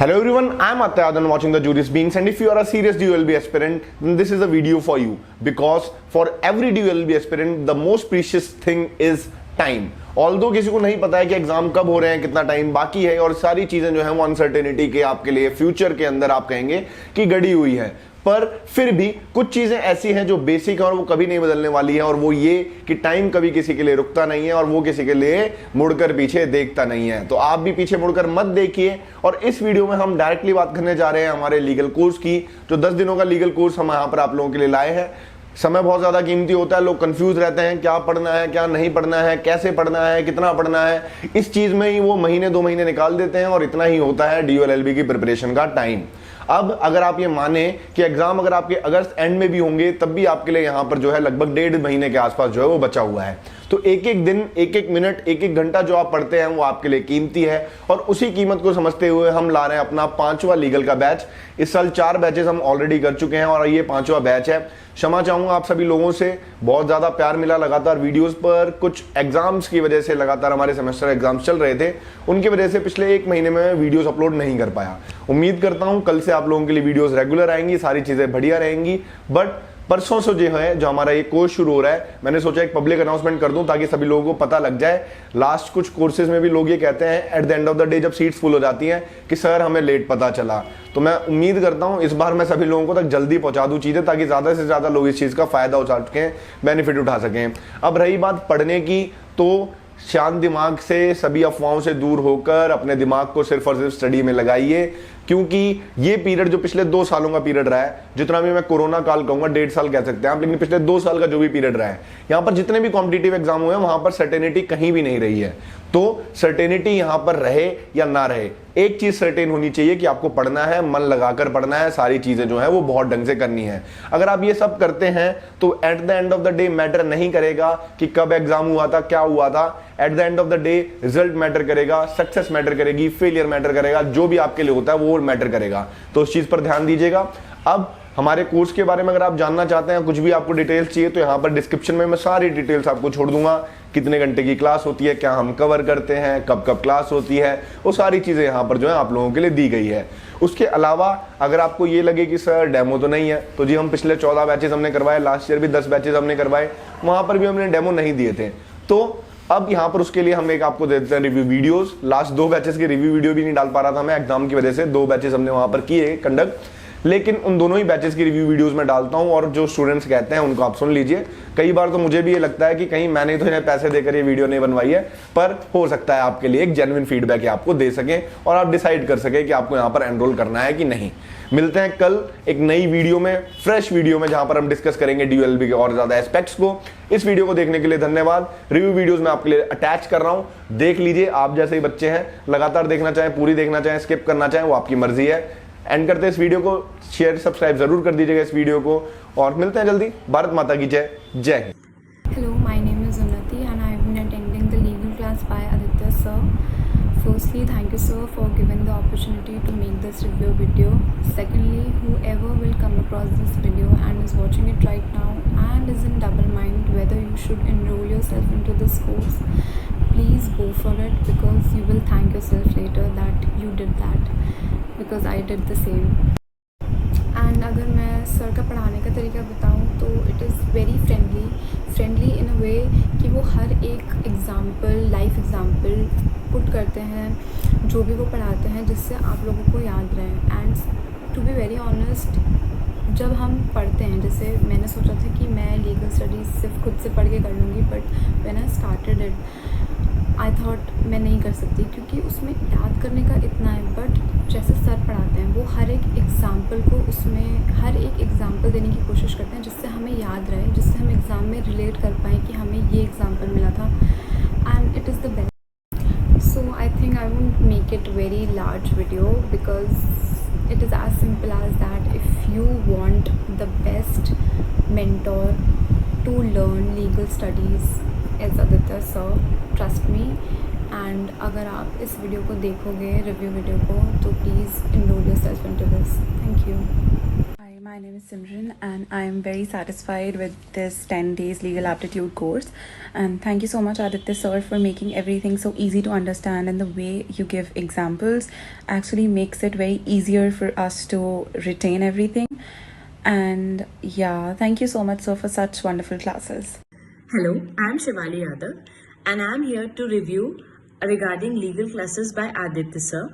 Hello everyone, I am Atyadan watching the Juris Beings, and if you are a serious DULB aspirant, then this is a video for you, because for every DULB aspirant the most precious thing is time. Although किसी को नहीं पता है कि exam कब हो रहे हैं, कितना टाइम बाकी है, और सारी चीजें जो है वो अनसर्टेनिटी के आपके लिए फ्यूचर के अंदर आप कहेंगे कि गड़ी हुई है, पर फिर भी कुछ चीजें ऐसी हैं जो बेसिक है और वो कभी नहीं बदलने वाली है, और वो ये कि टाइम कभी किसी के लिए रुकता नहीं है और वो किसी के लिए मुड़कर पीछे देखता नहीं है। तो आप भी पीछे मुड़कर मत देखिए। और इस वीडियो में हम डायरेक्टली बात करने जा रहे हैं हमारे लीगल कोर्स की, जो 10 दिनों का लीगल कोर्स हम यहाँ पर आप लोगों के लिए लाए हैं। समय बहुत ज्यादा कीमती होता है, लोग कंफ्यूज रहते हैं क्या पढ़ना है, क्या नहीं पढ़ना है, कैसे पढ़ना है, कितना पढ़ना है, इस चीज में ही वो महीने 2 महीने निकाल देते हैं, और इतना ही होता है DULLB की प्रिपरेशन का टाइम। अब अगर आप ये माने कि एग्जाम अगर आपके अगस्त एंड में भी होंगे तब भी आपके लिए यहाँ पर जो है लगभग 1.5 महीने के आसपास जो है वो बचा हुआ है। तो एक एक दिन, एक एक मिनट, एक एक घंटा जो आप पढ़ते हैं वो आपके लिए कीमती है, और उसी कीमत को समझते हुए हम ला रहे हैं अपना 5वां लीगल का बैच। इस साल 4 बैचेस हम ऑलरेडी कर चुके हैं और ये 5वां बैच है। क्षमा चाहूंगा आप सभी लोगों से, बहुत ज्यादा प्यार मिला लगातार वीडियोस पर। कुछ एग्जाम्स की वजह से, लगातार हमारे सेमेस्टर एग्जाम्स चल रहे थे, उनकी वजह से पिछले 1 महीने में वीडियोस अपलोड नहीं कर पाया। उम्मीद करता हूं कल से आप लोगों के लिए वीडियोस रेगुलर आएंगी, सारी चीजें बढ़िया रहेंगी। बट परसों से जो है जो हमारा ये कोर्स शुरू हो रहा है, मैंने सोचा एक पब्लिक अनाउंसमेंट कर दूं ताकि सभी लोगों को पता लग जाए। लास्ट कुछ कोर्सेज में भी लोग ये कहते हैं at the end of the day जब सीट्स फुल हो जाती हैं कि सर हमें लेट पता चला। तो मैं उम्मीद करता हूं इस बार मैं सभी लोगों को तक जल्दी पहुंचा दूं चीजें, ताकि ज्यादा से ज्यादा लोग इस चीज का फायदा उठा सकें, बेनिफिट उठा सकें। अब रही बात पढ़ने की, तो शांत दिमाग से, सभी अफवाहों से दूर होकर अपने दिमाग को सिर्फ और सिर्फ स्टडी में लगाइए, क्योंकि ये पीरियड जो पिछले 2 सालों का पीरियड रहा है, जितना भी मैं कोरोना काल कहूंगा 1.5 साल कह सकते हैं आप, लेकिन पिछले 2 साल का जो भी पीरियड रहा है, यहाँ पर जितने भी कॉम्पिटिटिव एग्जाम हुए हैं वहां पर सर्टेनिटी कहीं भी नहीं रही है। तो सर्टेनिटी यहां पर रहे या ना रहे, एक चीज सर्टेन होनी चाहिए कि आपको पढ़ना है, मन लगाकर पढ़ना है, सारी चीजें जो है वो बहुत ढंग से करनी है। अगर आप ये सब करते हैं तो at the end of the day matter नहीं करेगा कि कब एग्जाम हुआ था, क्या हुआ था। At the end of the day result matter करेगा, सक्सेस मैटर करेगी, फेलियर मैटर करेगा, जो भी आपके लिए होता है वो मैटर करेगा। तो उस चीज पर ध्यान दीजिएगा। अब हमारे कोर्स के बारे में अगर आप जानना चाहते हैं, कुछ भी आपको डिटेल्स चाहिए, तो यहाँ पर डिस्क्रिप्शन में मैं सारी डिटेल्स आपको छोड़ दूंगा। कितने घंटे की क्लास होती है, क्या हम कवर करते हैं, कब कब क्लास होती है, वो सारी चीजें यहाँ पर जो है आप लोगों के लिए दी गई है। उसके अलावा अगर आपको ये लगे कि सर डेमो तो नहीं है, तो जी हम पिछले 14 बैचेस हमने करवाए, लास्ट ईयर भी 10 बैचेस हमने करवाए, वहां पर भी हमने डेमो नहीं दिए थे। तो अब यहाँ पर उसके लिए हम एक आपको दे देते हैं रिव्यू वीडियोस। लास्ट 2 बैचेस की रिव्यू वीडियो भी नहीं डाल पा रहा था मैं एग्जाम की वजह से, 2 बैचेस हमने वहां पर किए कंडक्ट, लेकिन उन दोनों ही बैचेस की रिव्यू वीडियोस में डालता हूं, और जो स्टूडेंट्स कहते हैं उनको आप सुन लीजिए। कई बार तो मुझे भी ये लगता है कि कहीं मैंने तो इन्हें पैसे देकर ये वीडियो नहीं बनवाई है, पर हो सकता है आपके लिए एक जेन्युइन फीडबैक आपको दे सकें और आप डिसाइड कर सके कि आपको यहाँ पर एनरोल करना है कि नहीं। मिलते हैं कल एक नई वीडियो में, फ्रेश वीडियो में, जहां पर हम डिस्कस करेंगे DULLB के और ज्यादा एस्पेक्ट्स को। इस वीडियो को देखने के लिए धन्यवाद। रिव्यू वीडियोस मैं आपके लिए अटैच कर रहा हूं, देख लीजिए। आप जैसे ही बच्चे हैं, लगातार देखना चाहें, पूरी देखना चाहें, स्किप करना चाहें, वो आपकी मर्जी है। एंड करते इस वीडियो को शेयर सब्सक्राइब जरूर कर दीजिएगा इस वीडियो को, और मिलते हैं जल्दी। भारत माता की जय। जय Hind. Hello, my name is Unnati and I have been attending the legal class by Aditya sir. Firstly, thank you sir for giving the opportunity to make this review video. Secondly, whoever will come across this video and is watching it right now and is in double mind whether you should enroll yourself into this course, please go for it, because you will thank yourself later that you did that, because I did the same. And अगर मैं sir का पढ़ाने का तरीका बताऊं तो it is very friendly in a way कि वो हर एक एग्ज़ाम्पल, लाइफ एग्ज़ाम्पल पुट करते हैं जो भी वो पढ़ाते हैं, जिससे आप लोगों को याद रहे। And to be very honest, जब हम पढ़ते हैं, जैसे मैंने सोचा था कि मैं लीगल स्टडीज़ सिर्फ खुद से पढ़ के कर लूँगी, but when I started it I thought मैं नहीं कर सकती, क्योंकि उसमें याद करने का इतना है। बट जैसे सर पढ़ाते हैं, वो हर एक एग्ज़ाम्पल को, उसमें हर एक एग्ज़ाम्पल देने की कोशिश करते हैं जिससे हमें याद रहे, जिससे हम एग्ज़ाम में रिलेट कर पाएँ कि हमें ये एग्ज़ाम्पल मिला था, and it is the best. So I think I won't make it very large video, because it is as simple as that. If you want the best mentor to learn legal studies as Aditya sir, trust me. And अगर आप इस video को देखोगे, review video को, तो please enroll yourself into this. Thank you. Hi, My name is Simran and I am very satisfied with this 10 days legal aptitude course, and thank you so much Aditya sir for making everything so easy to understand, and the way you give examples actually makes it very easier for us to retain everything. And yeah, thank you so much sir for such wonderful classes. Hello, I am Shivali Yadav and I am here to review regarding legal classes by Aditya sir.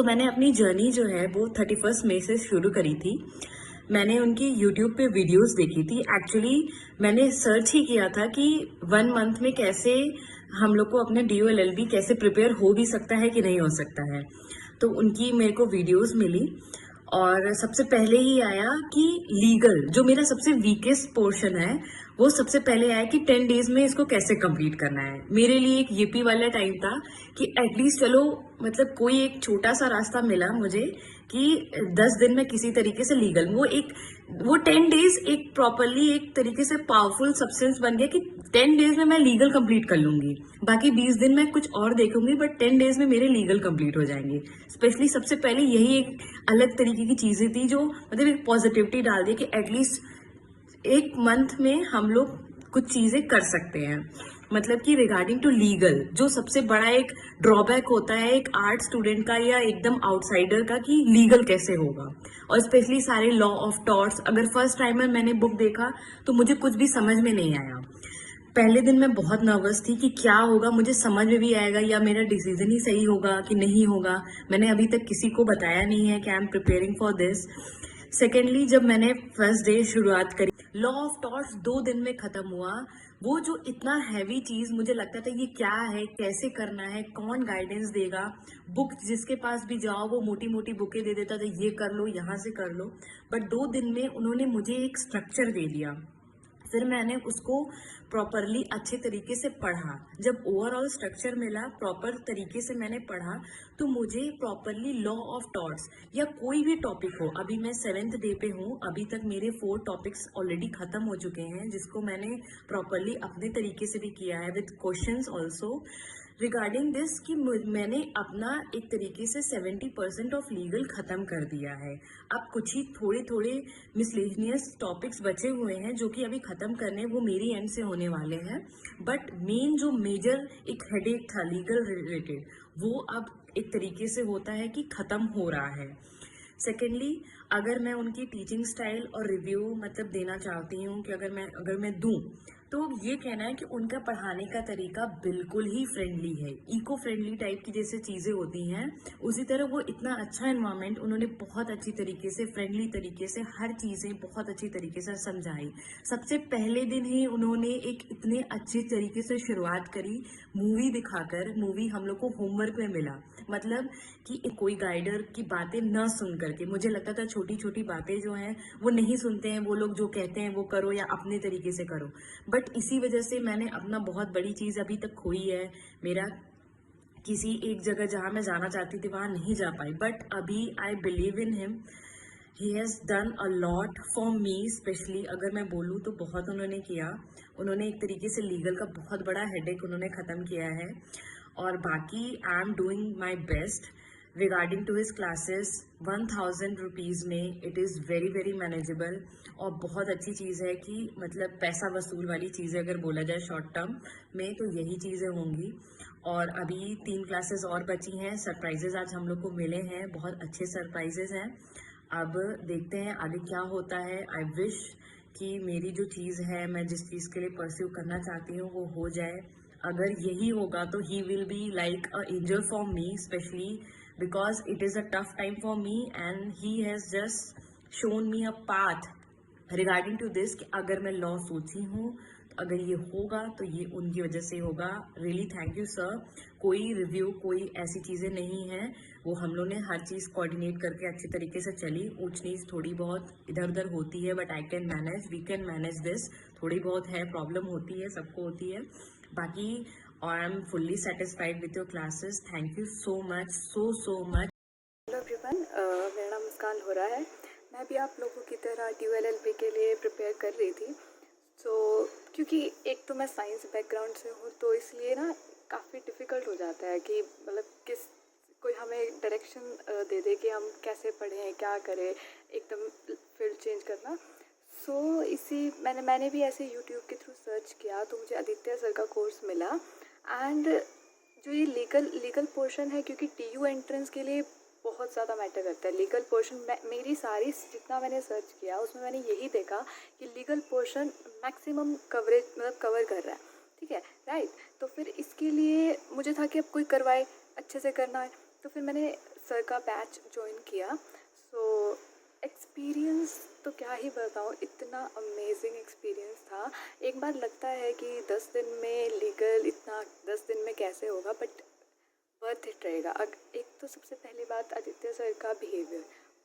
मैंने अपनी journey जो है वो 31 मई से शुरू करी थी। मैंने उनकी YouTube पे वीडियोस देखी थी। एक्चुअली मैंने सर्च ही किया था कि 1 मंथ में कैसे हम लोग को अपने DOLLB कैसे प्रिपेयर हो भी सकता है कि नहीं हो सकता है। तो उनकी मेरे को वीडियोस मिली और सबसे पहले ही आया कि लीगल जो मेरा सबसे वीकेस्ट पोर्शन है वो सबसे पहले आया कि 10 डेज में इसको कैसे कंप्लीट करना है। मेरे लिए एक येपी वाला टाइम था कि एटलीस्ट चलो मतलब कोई एक छोटा सा रास्ता मिला मुझे कि 10 दिन में किसी तरीके से लीगल वो 10 डेज एक प्रॉपरली एक तरीके से पावरफुल सब्सटेंस बन गया कि 10 डेज में मैं लीगल कंप्लीट कर लूंगी, बाकी 20 दिन मैं कुछ और देखूंगी बट 10 डेज में मेरे लीगल कंप्लीट हो जाएंगे। स्पेशली सबसे पहले यही एक अलग तरीके की चीजें थी जो मतलब एक पॉजिटिविटी डाल दी कि एटलीस्ट एक मंथ में हम लोग कुछ चीजें कर सकते हैं। मतलब कि रिगार्डिंग टू लीगल जो सबसे बड़ा एक ड्रॉबैक होता है एक आर्ट स्टूडेंट का या एकदम आउटसाइडर का कि लीगल कैसे होगा, और स्पेशली सारे लॉ ऑफ टॉर्ट्स। अगर फर्स्ट टाइमर मैंने बुक देखा तो मुझे कुछ भी समझ में नहीं आया। पहले दिन मैं बहुत नर्वस थी कि क्या होगा, मुझे समझ में भी आएगा या मेरा डिसीजन ही सही होगा कि नहीं होगा। मैंने अभी तक किसी को बताया नहीं है कि I am preparing for this. Secondly जब मैंने फर्स्ट डे शुरुआत करी, लॉ ऑफ टॉर्ट्स 2 दिन में खत्म हुआ। वो जो इतना हैवी चीज मुझे लगता था ये क्या है, कैसे करना है, कौन गाइडेंस देगा। बुक जिसके पास भी जाओ वो मोटी मोटी बुकें दे देता था, ये कर लो यहाँ से कर लो। बट 2 दिन में उन्होंने मुझे एक स्ट्रक्चर दे दिया। फिर मैंने उसको प्रॉपरली अच्छे तरीके से पढ़ा। जब ओवरऑल स्ट्रक्चर मिला, प्रॉपर तरीके से मैंने पढ़ा तो मुझे प्रॉपरली लॉ ऑफ टॉर्ट्स या कोई भी टॉपिक हो, अभी मैं 7th डे पे हूँ, अभी तक मेरे 4 टॉपिक्स ऑलरेडी खत्म हो चुके हैं जिसको मैंने प्रॉपरली अपने तरीके से भी किया है with questions also regarding this कि मैंने अपना एक तरीके से 70% ऑफ लीगल खत्म कर दिया है। अब कुछ ही थोड़े थोड़े मिसलेनियस टॉपिक्स बचे हुए हैं जो कि अभी खत्म करने वो मेरी एंड से होने वाले हैं। बट मेन जो मेजर एक हेडेक था लीगल रिलेटेड वो अब एक तरीके से होता है कि खत्म हो रहा है। सेकेंडली अगर मैं उनकी टीचिंग स्टाइल और रिव्यू मतलब देना चाहती हूँ कि अगर मैं दूँ तो ये कहना है कि उनका पढ़ाने का तरीका बिल्कुल ही फ्रेंडली है, इको फ्रेंडली टाइप की जैसे चीज़ें होती हैं उसी तरह वो इतना अच्छा एनवायरनमेंट उन्होंने बहुत अच्छी तरीके से फ्रेंडली तरीके से हर चीज़ें बहुत अच्छी तरीके से समझाई। सबसे पहले दिन ही उन्होंने एक इतने अच्छे तरीके से शुरुआत करी मूवी दिखाकर। मूवी हम लोग को होमवर्क में मिला, मतलब कि कोई गाइडर की बातें न सुन करके। मुझे लगता था छोटी छोटी बातें जो हैं वो नहीं सुनते हैं वो लोग, जो कहते हैं वो करो या अपने तरीके से करो। बट इसी वजह से मैंने अपना बहुत बड़ी चीज़ अभी तक खोई है। मेरा किसी एक जगह जहाँ मैं जाना चाहती थी वहाँ नहीं जा पाई, बट अभी I believe in him. He has done a lot for me. Specially अगर मैं बोलूँ तो बहुत उन्होंने किया। उन्होंने एक तरीके से लीगल का बहुत बड़ा हेडेक उन्होंने ख़त्म किया है। और बाकी I am doing my best regarding to his classes. 1000 rupees में it is very very manageable. और बहुत अच्छी चीज़ है कि मतलब पैसा वसूल वाली चीज़ें अगर बोला जाए शॉर्ट टर्म में तो यही चीज़ें होंगी। और अभी 3 क्लासेस और बची हैं। सरप्राइजेज आज हम लोग को मिले हैं, बहुत अच्छे सरप्राइजेज हैं। अब देखते हैं आगे क्या होता है। आई विश कि मेरी जो चीज़ है, मैं जिस चीज़ के लिए परस्यू करना चाहती हूँ वो हो जाए। अगर यही होगा तो he will be like a angel for me, specially because it is a tough time for me and he has just shown me a path regarding to this कि अगर मैं लॉ सोची हूँ तो अगर ये होगा तो ये उनकी वजह से होगा। Really thank you sir. कोई रिव्यू कोई ऐसी चीज़ें नहीं है, वो हम लोग ने हर चीज़ कोऑर्डिनेट करके अच्छी तरीके से चली। ऊंच नीच थोड़ी बहुत इधर उधर होती है but I can manage, we can manage this. थोड़ी बहुत है, प्रॉब्लम होती है, सबको होती है। बाकी I am fully satisfied with your classes. Thank you so much, so much. Hello everyone, मेरा नाम मुस्कान हो रहा है। मैं भी आप लोगों की तरह DOLLB के लिए प्रिपेयर कर रही थी। क्योंकि एक तो मैं साइंस बैकग्राउंड से हूँ तो इसलिए ना काफ़ी डिफ़िकल्ट हो जाता है कि मतलब कोई हमें डायरेक्शन दे दे कि हम कैसे पढ़ें, क्या करें, एकदम फील्ड चेंज करना। सो मैंने भी ऐसे यूट्यूब के थ्रू सर्च किया तो मुझे आदित्य सर का कोर्स मिला। एंड जो ये लीगल पोर्शन है, क्योंकि TU एंट्रेंस के लिए बहुत ज़्यादा मैटर करता है लीगल पोर्शन। मेरी सारी जितना मैंने सर्च किया उसमें मैंने यही देखा कि लीगल पोर्शन मैक्सिमम कवरेज मतलब कवर कर रहा है, ठीक है, राइट। तो फिर इसके लिए मुझे था कि अब कोई करवाए, अच्छे से करना है, तो फिर मैंने सर का बैच ज्वाइन किया। सो एक्सपीरियंस तो क्या ही बताऊँ, इतना अमेजिंग एक्सपीरियंस था। एक बार लगता है कि 10 दिन में लीगल इतना 10 दिन में कैसे होगा, बट वर्थ इट रहेगा। एक तो सबसे पहली बात, आदित्य सर का बिहेवियर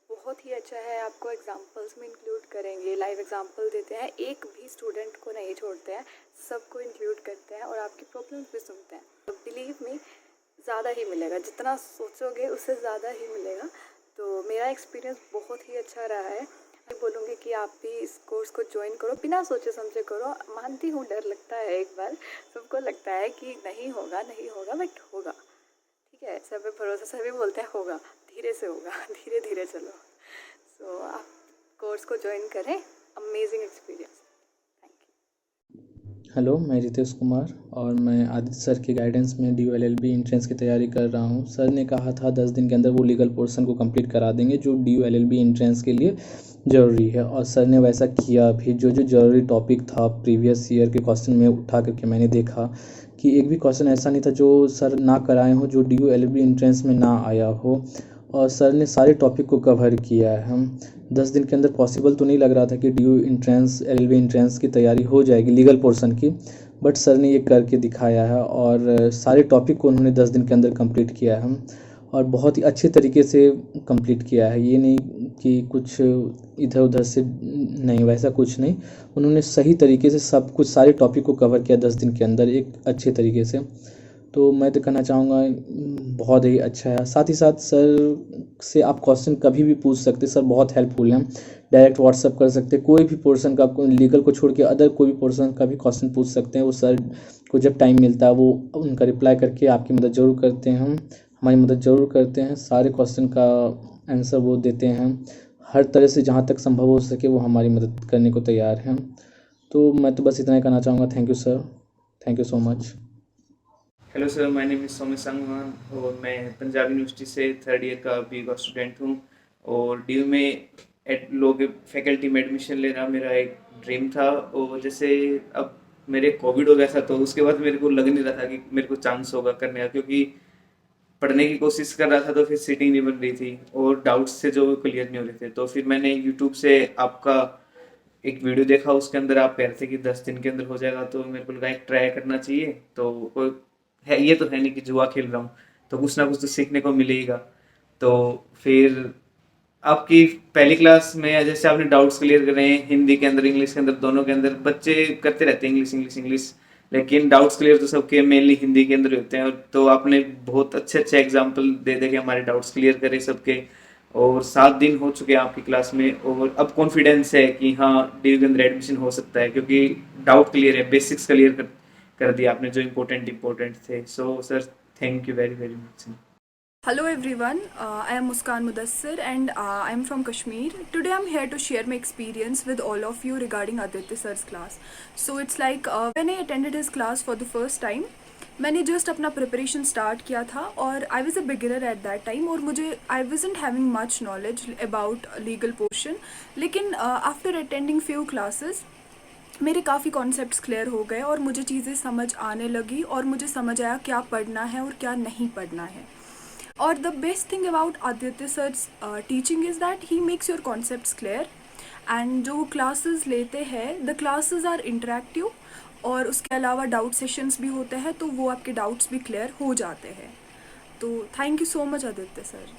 बहुत ही अच्छा है। आपको एग्जांपल्स में इंक्लूड करेंगे, लाइव एग्जांपल देते हैं, एक भी स्टूडेंट को नहीं छोड़ते हैं, सबको इंक्लूड करते हैं और आपकी प्रॉब्लम्स भी सुनते हैं। तो बिलीव मी, ज़्यादा ही मिलेगा, जितना सोचोगे उससे ज़्यादा ही मिलेगा। तो मेरा एक्सपीरियंस बहुत ही अच्छा रहा है। मैं बोलूँगी कि आप भी इस कोर्स को ज्वाइन करो, बिना सोचे समझे करो। मानती हूँ डर लगता है, एक बार सबको लगता है कि नहीं होगा, बट होगा, ठीक है। सब पे भरोसा, सभी बोलते हैं होगा, धीरे से होगा, धीरे धीरे चलो। सो आप कोर्स को ज्वाइन करें, अमेजिंग एक्सपीरियंस। हेलो, मैं रितेश कुमार और मैं आदित्य सर के गाइडेंस में DU LLB एंट्रेंस की तैयारी कर रहा हूँ। सर ने कहा था 10 दिन के अंदर वो लीगल पोर्शन को कंप्लीट करा देंगे जो DU LLB एंट्रेंस के लिए ज़रूरी है, और सर ने वैसा किया भी। जो जो ज़रूरी टॉपिक था प्रीवियस ईयर के क्वेश्चन में उठा करके मैंने देखा कि एक भी क्वेश्चन ऐसा नहीं था जो सर ना कराए हो, जो DU LLB एंट्रेंस में ना आया हो, और सर ने सारे टॉपिक को कवर किया है। हम 10 दिन के अंदर पॉसिबल तो नहीं लग रहा था कि DU एंट्रेंस LLB एंट्रेंस की तैयारी हो जाएगी लीगल पोर्शन की, बट सर ने ये करके दिखाया है और सारे टॉपिक को उन्होंने 10 दिन के अंदर कंप्लीट किया है और बहुत ही अच्छे तरीके से कंप्लीट किया है। ये नहीं कि कुछ इधर उधर से, नहीं, वैसा कुछ नहीं। उन्होंने सही तरीके से सब कुछ, सारे टॉपिक को कवर किया 10 दिन के अंदर एक अच्छे तरीके से। तो मैं तो कहना चाहूँगा बहुत ही अच्छा है। साथ ही साथ सर से आप क्वेश्चन कभी भी पूछ सकते, सर बहुत हेल्पफुल हैं। डायरेक्ट व्हाट्सअप कर सकते, कोई भी पोर्शन का, लीगल को छोड़ के अदर कोई भी पोर्शन का भी क्वेश्चन पूछ सकते हैं। वो सर को जब टाइम मिलता है वो उनका रिप्लाई करके आपकी मदद ज़रूर करते हैं, हमारी मदद ज़रूर करते हैं। सारे क्वेश्चन का आंसर वो देते हैं, हर तरह से जहाँ तक संभव हो सके वो हमारी मदद करने को तैयार हैं। तो मैं तो बस इतना ही कहना चाहूँगा। Thank you sir, thank you so much. Hello sir, my name is Saumya Sangwan और मैं पंजाब यूनिवर्सिटी से 3rd ईयर का BA का स्टूडेंट हूँ और DU में लॉ के फैकल्टी में एडमिशन लेना मेरा एक ड्रीम था। और जैसे अब मेरे कोविड हो गया था तो उसके बाद मेरे को लग नहीं रहा था कि मेरे को चांस होगा करने का, क्योंकि पढ़ने की कोशिश कर रहा था तो फिर सीटिंग नहीं बन रही थी और डाउट्स थे जो क्लियर नहीं हो रहे थे। तो फिर मैंने यूट्यूब से आपका एक वीडियो देखा, उसके अंदर आप कह रहे थे कि 10 दिन के अंदर हो जाएगा, तो मेरे को लगा एक ट्राई करना चाहिए। तो कोई है, ये तो है नहीं कि जुआ खेल रहा हूँ, तो कुछ ना कुछ तो सीखने को मिलेगा। तो फिर आपकी पहली क्लास में जैसे आपने डाउट्स क्लियर कर रहे हैं, हिंदी के अंदर, इंग्लिश के अंदर, दोनों के अंदर बच्चे करते रहते हैं इंग्लिश, लेकिन डाउट्स क्लियर तो सबके मेनली हिंदी के अंदर होते हैं। तो आपने बहुत अच्छे एग्जाम्पल दे दे के हमारे डाउट्स क्लियर करे सबके, और 7 दिन हो चुके हैं आपकी क्लास में और अब कॉन्फिडेंस है कि हाँ DU के अंदर एडमिशन हो सकता है, क्योंकि डाउट क्लियर है, बेसिक्स क्लियर कर दिया आपने जो इम्पोर्टेंट थे। So sir, thank you very very much. Hello everyone, I am Muskan Mudassir and I am from Kashmir. Today I am here to share my experience with all of you regarding Aditya sir's class. So it's like when I attended his class for the first time, मैंने just अपना preparation start किया था और I was a beginner at that time और मुझे आई wasn't having much knowledge about legal portion, लेकिन after attending few classes मेरे काफ़ी कॉन्सेप्ट्स क्लियर हो गए और मुझे चीज़ें समझ आने लगी और मुझे समझ आया क्या पढ़ना है और क्या नहीं पढ़ना है। और the best thing about Aditya sir's teaching is that he makes your concepts clear and जो क्लासेस लेते हैं, द क्लासेस आर इंटरेक्टिव और उसके अलावा डाउट सेशंस भी होते हैं, तो वो आपके डाउट्स भी क्लियर हो जाते हैं। तो thank you so much Aditya sir.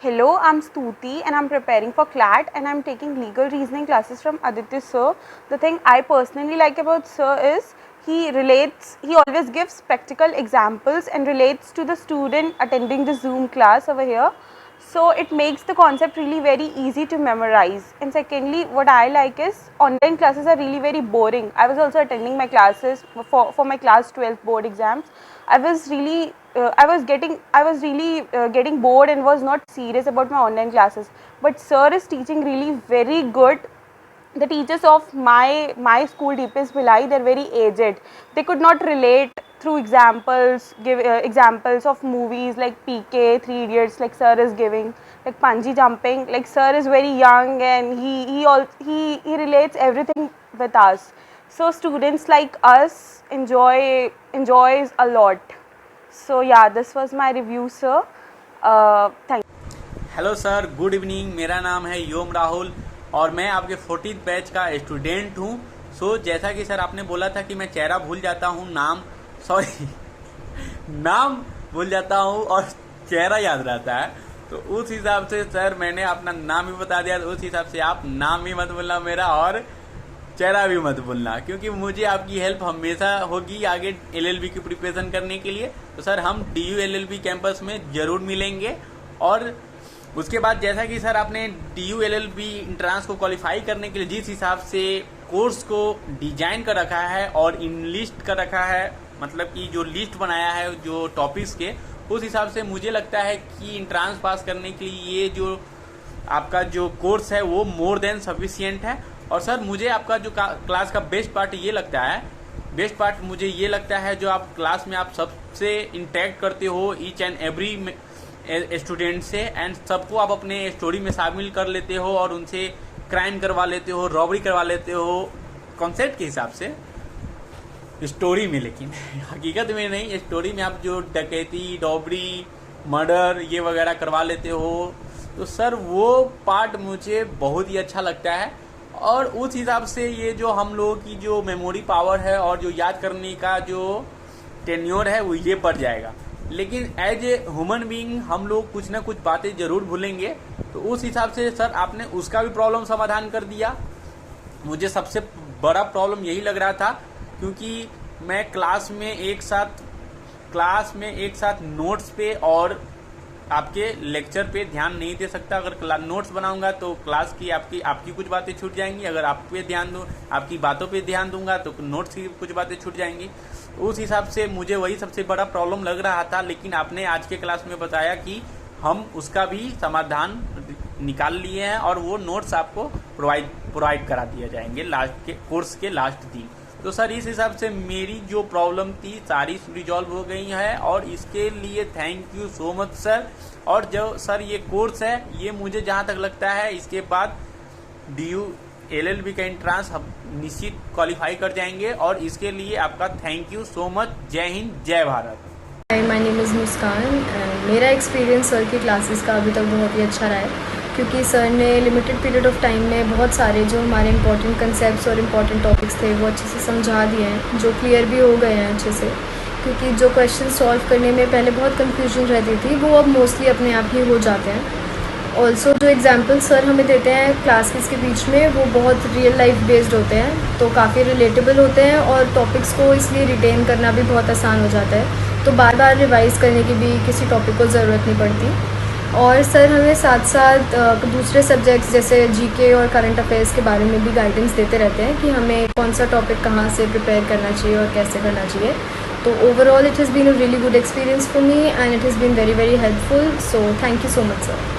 Hello, I'm Stuti and I'm preparing for CLAT and I'm taking legal reasoning classes from Aditya sir. The thing I personally like about sir is he always gives practical examples and relates to the student attending the Zoom class over here. So it makes the concept really very easy to memorize. And secondly, what I like is online classes are really very boring. I was also attending my classes for my class 12 board exams, I was really getting bored and was not serious about my online classes. But sir is teaching really very good. The teachers of my school, DPS Bhilai, they're very aged. They could not relate through examples, give examples of movies like PK, Three Idiots, like sir is giving, like bungee jumping. Like sir is very young and he relates everything with us. So students like us enjoys a lot. So yeah, this was my review, sir. Thank you. Hello sir, good evening. मेरा नाम है योम राहुल और मैं आपके 40th batch का student हूँ। सो जैसा कि सर आपने बोला था कि मैं चेहरा भूल जाता हूँ, नाम भूल जाता हूँ और चेहरा याद रहता है, तो उस हिसाब से सर मैंने अपना नाम भी बता दिया। तो उस हिसाब से आप नाम भी मत भूलना मेरा और चेहरा भी मत भूलना, क्योंकि मुझे आपकी हेल्प हमेशा होगी आगे LLB की प्रिपरेशन करने के लिए। तो सर हम DU LLB कैंपस में ज़रूर मिलेंगे। और उसके बाद जैसा कि सर आपने DU LLB इंट्रांस को क्वालिफाई करने के लिए जिस हिसाब से कोर्स को डिजाइन कर रखा है और इन लिस्ट कर रखा है, मतलब कि जो लिस्ट बनाया है जो टॉपिक्स के, उस हिसाब से मुझे लगता है कि इंट्रांस पास करने के लिए ये जो आपका जो कोर्स है वो मोर देन सफिशिएंट है। और सर मुझे आपका जो क्लास का बेस्ट पार्ट मुझे ये लगता है जो आप क्लास में आप सबसे इंटरेक्ट करते हो ईच एंड एवरी स्टूडेंट से, एंड सबको आप अपने स्टोरी में शामिल कर लेते हो और उनसे क्राइम करवा लेते हो, रॉबरी करवा लेते हो कॉन्सेप्ट के हिसाब से स्टोरी में, लेकिन हकीकत में नहीं। स्टोरी में आप जो डकैती, रॉबरी, मर्डर ये वगैरह करवा लेते हो, तो सर वो पार्ट मुझे बहुत ही अच्छा लगता है। और उस हिसाब से ये जो हम लोगों की जो मेमोरी पावर है और जो याद करने का जो टेन्योर है वो ये बढ़ जाएगा। लेकिन एज ए ह्यूमन बीइंग हम लोग कुछ ना कुछ बातें जरूर भूलेंगे, तो उस हिसाब से सर आपने उसका भी प्रॉब्लम समाधान कर दिया। मुझे सबसे बड़ा प्रॉब्लम यही लग रहा था, क्योंकि मैं क्लास में एक साथ नोट्स पे और आपके लेक्चर पे ध्यान नहीं दे सकता। अगर नोट्स बनाऊंगा तो क्लास की आपकी कुछ बातें छूट जाएंगी, अगर आपकी बातों पे ध्यान दूंगा तो नोट्स की कुछ बातें छूट जाएंगी। उस हिसाब से मुझे वही सबसे बड़ा प्रॉब्लम लग रहा था, लेकिन आपने आज के क्लास में बताया कि हम उसका भी समाधान निकाल लिए हैं और वो नोट्स आपको प्रोवाइड करा दिए जाएंगे कोर्स के लास्ट दिन। तो सर इस हिसाब से मेरी जो प्रॉब्लम थी सारी रिजॉल्व हो गई है और इसके लिए thank you so much sir. और जो सर ये कोर्स है ये मुझे जहाँ तक लगता है इसके बाद DU LLB का एंट्रांस हम निश्चित क्वालिफाई कर जाएंगे और इसके लिए आपका थैंक यू सो मच। जय हिंद, जय भारत। माय नेम इज़ मुस्कान। मेरा एक्सपीरियंस सर की क्लासेस का अभी तक बहुत ही अच्छा रहा है, क्योंकि सर ने लिमिटेड पीरियड ऑफ टाइम में बहुत सारे जो हमारे इंपॉर्टेंट कंसेप्ट्स और इम्पॉर्टेंट टॉपिक्स थे वो अच्छे से समझा दिए हैं, जो क्लियर भी हो गए हैं अच्छे से। क्योंकि जो क्वेश्चन सॉल्व करने में पहले बहुत कंफ्यूजन रहती थी वो अब मोस्टली अपने आप ही हो जाते हैं। ऑल्सो जो एग्जाम्पल सर हमें देते हैं क्लासेस के बीच में वो बहुत रियल लाइफ बेस्ड होते हैं, तो काफ़ी रिलेटेबल होते हैं और टॉपिक्स को इसलिए रिटेन करना भी बहुत आसान हो जाता है, तो बार बार रिवाइज़ करने की भी किसी टॉपिक को ज़रूरत नहीं पड़ती। और सर हमें साथ साथ दूसरे सब्जेक्ट्स जैसे GK और करंट अफेयर्स के बारे में भी गाइडेंस देते रहते हैं कि हमें कौन सा टॉपिक कहाँ से प्रिपेयर करना चाहिए और कैसे करना चाहिए। तो overall it has been a really good experience for me and it has been very very helpful. So thank you so much sir.